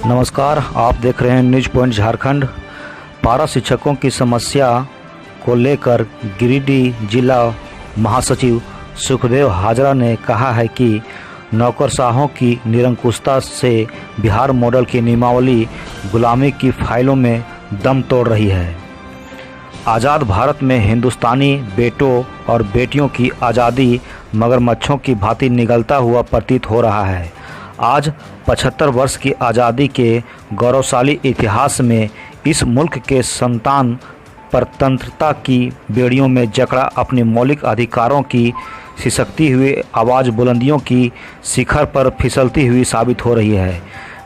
नमस्कार, आप देख रहे हैं न्यूज पॉइंट झारखंड। पारा शिक्षकों की समस्या को लेकर गिरिडीह जिला महासचिव सुखदेव हाजरा ने कहा है कि नौकरशाहों की निरंकुशता से बिहार मॉडल की नियमावली गुलामी की फाइलों में दम तोड़ रही है। आज़ाद भारत में हिंदुस्तानी बेटों और बेटियों की आज़ादी मगरमच्छों की भांति निगलता हुआ प्रतीत हो रहा है। आज 75 वर्ष की आज़ादी के गौरवशाली इतिहास में इस मुल्क के संतान परतंत्रता की बेड़ियों में जकड़ा अपने मौलिक अधिकारों की सिसकती हुई आवाज़ बुलंदियों की शिखर पर फिसलती हुई साबित हो रही है।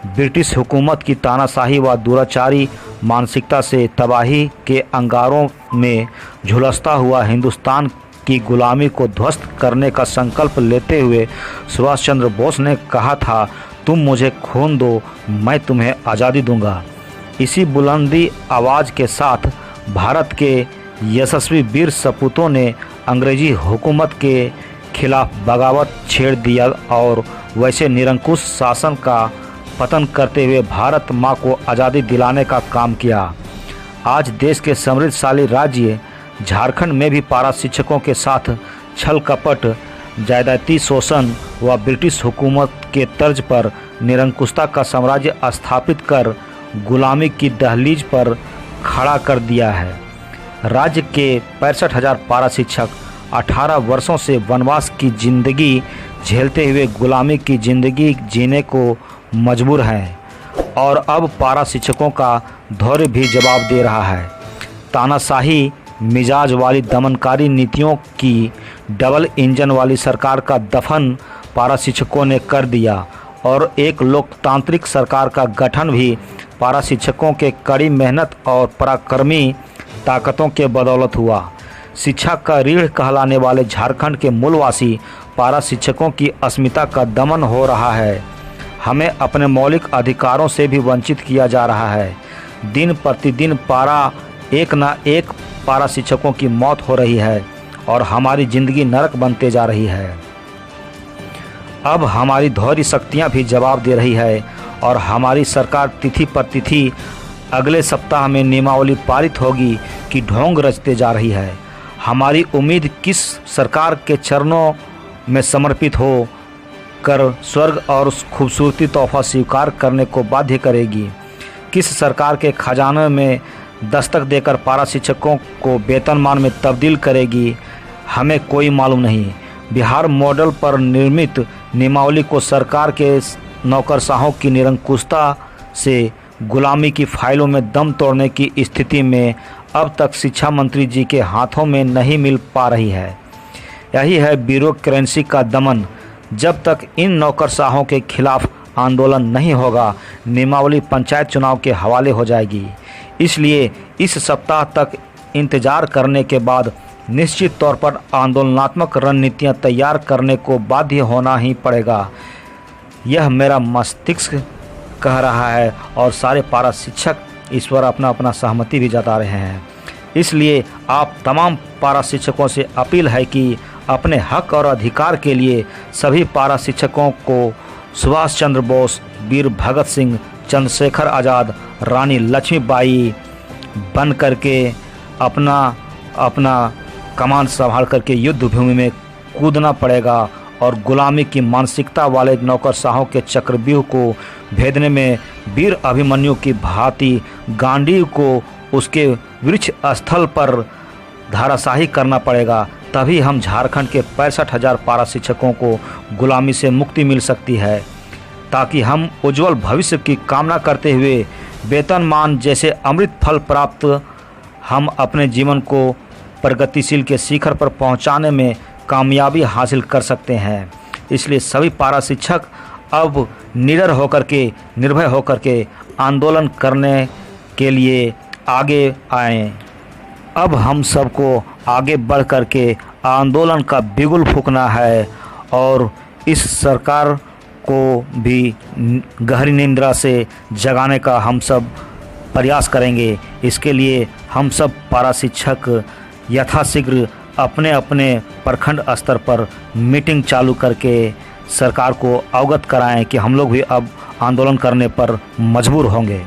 ब्रिटिश हुकूमत की तानाशाही व दुराचारी मानसिकता से तबाही के अंगारों में झुलसता हुआ हिंदुस्तान की गुलामी को ध्वस्त करने का संकल्प लेते हुए सुभाष चंद्र बोस ने कहा था, तुम मुझे खून दो, मैं तुम्हें आज़ादी दूंगा। इसी बुलंदी आवाज़ के साथ भारत के यशस्वी वीर सपूतों ने अंग्रेजी हुकूमत के खिलाफ बगावत छेड़ दिया और वैसे निरंकुश शासन का पतन करते हुए भारत माँ को आज़ादी दिलाने का काम किया। आज देश के समृद्धशाली राज्य झारखंड में भी पारा शिक्षकों के साथ छल कपट, जायदाती शोषण व ब्रिटिश हुकूमत के तर्ज पर निरंकुशता का साम्राज्य स्थापित कर गुलामी की दहलीज पर खड़ा कर दिया है। राज्य के 65,000 पारा शिक्षक 18 वर्षों से वनवास की जिंदगी झेलते हुए गुलामी की जिंदगी जीने को मजबूर हैं और अब पारा शिक्षकों का दौर भी जवाब दे रहा है। तानाशाही मिजाज वाली दमनकारी नीतियों की डबल इंजन वाली सरकार का दफन पारा शिक्षकों ने कर दिया और एक लोकतांत्रिक सरकार का गठन भी पारा शिक्षकों के कड़ी मेहनत और पराक्रमी ताकतों के बदौलत हुआ। शिक्षा का रीढ़ कहलाने वाले झारखंड के मूलवासी पारा शिक्षकों की अस्मिता का दमन हो रहा है। हमें अपने मौलिक अधिकारों से भी वंचित किया जा रहा है। दिन प्रतिदिन एक न एक पारा शिक्षकों की मौत हो रही है और हमारी ज़िंदगी नरक बनते जा रही है। अब हमारी धौर्य शक्तियाँ भी जवाब दे रही है और हमारी सरकार तिथि पर तिथि अगले सप्ताह में नियमावली पारित होगी कि ढोंग रचते जा रही है। हमारी उम्मीद किस सरकार के चरणों में समर्पित हो कर स्वर्ग और खूबसूरती तोहफा स्वीकार करने को बाध्य करेगी। किस सरकार के खजाने में दस्तक देकर पारा शिक्षकों को वेतनमान में तब्दील करेगी, हमें कोई मालूम नहीं। बिहार मॉडल पर निर्मित नियमावली को सरकार के नौकरशाहों की निरंकुशता से गुलामी की फाइलों में दम तोड़ने की स्थिति में अब तक शिक्षा मंत्री जी के हाथों में नहीं मिल पा रही है। यही है ब्यूरोक्रेसी का दमन। जब तक इन नौकरशाहों के खिलाफ आंदोलन नहीं होगा, नियमावली पंचायत चुनाव के हवाले हो जाएगी। इसलिए इस सप्ताह तक इंतजार करने के बाद निश्चित तौर पर आंदोलनात्मक रणनीतियां तैयार करने को बाध्य होना ही पड़ेगा। यह मेरा मस्तिष्क कह रहा है और सारे पारा शिक्षक इस पर अपना सहमति भी जता रहे हैं। इसलिए आप तमाम पारा शिक्षकों से अपील है कि अपने हक और अधिकार के लिए सभी पारा शिक्षकों को सुभाष चंद्र बोस, वीर भगत सिंह, चंद्रशेखर आज़ाद, रानी लक्ष्मीबाई बन करके अपना कमान संभाल करके युद्ध भूमि में कूदना पड़ेगा और गुलामी की मानसिकता वाले नौकरशाहों के चक्रव्यूह को भेदने में वीर अभिमन्यु की भांति गांडीव को उसके वृक्ष स्थल पर धाराशाही करना पड़ेगा। तभी हम झारखंड के 65,000 पारा शिक्षकों को गुलामी से मुक्ति मिल सकती है, ताकि हम उज्जवल भविष्य की कामना करते हुए वेतनमान जैसे अमृत फल प्राप्त हम अपने जीवन को प्रगतिशील के शिखर पर पहुंचाने में कामयाबी हासिल कर सकते हैं। इसलिए सभी पारा शिक्षक अब निडर होकर के, निर्भय होकर के आंदोलन करने के लिए आगे आएं। अब हम सबको आगे बढ़ कर के आंदोलन का बिगुल फूंकना है और इस सरकार को भी गहरी निंद्रा से जगाने का हम सब प्रयास करेंगे। इसके लिए हम सब पारा शिक्षक यथाशीघ्र अपने अपने प्रखंड स्तर पर मीटिंग चालू करके सरकार को अवगत कराएं कि हम लोग भी अब आंदोलन करने पर मजबूर होंगे।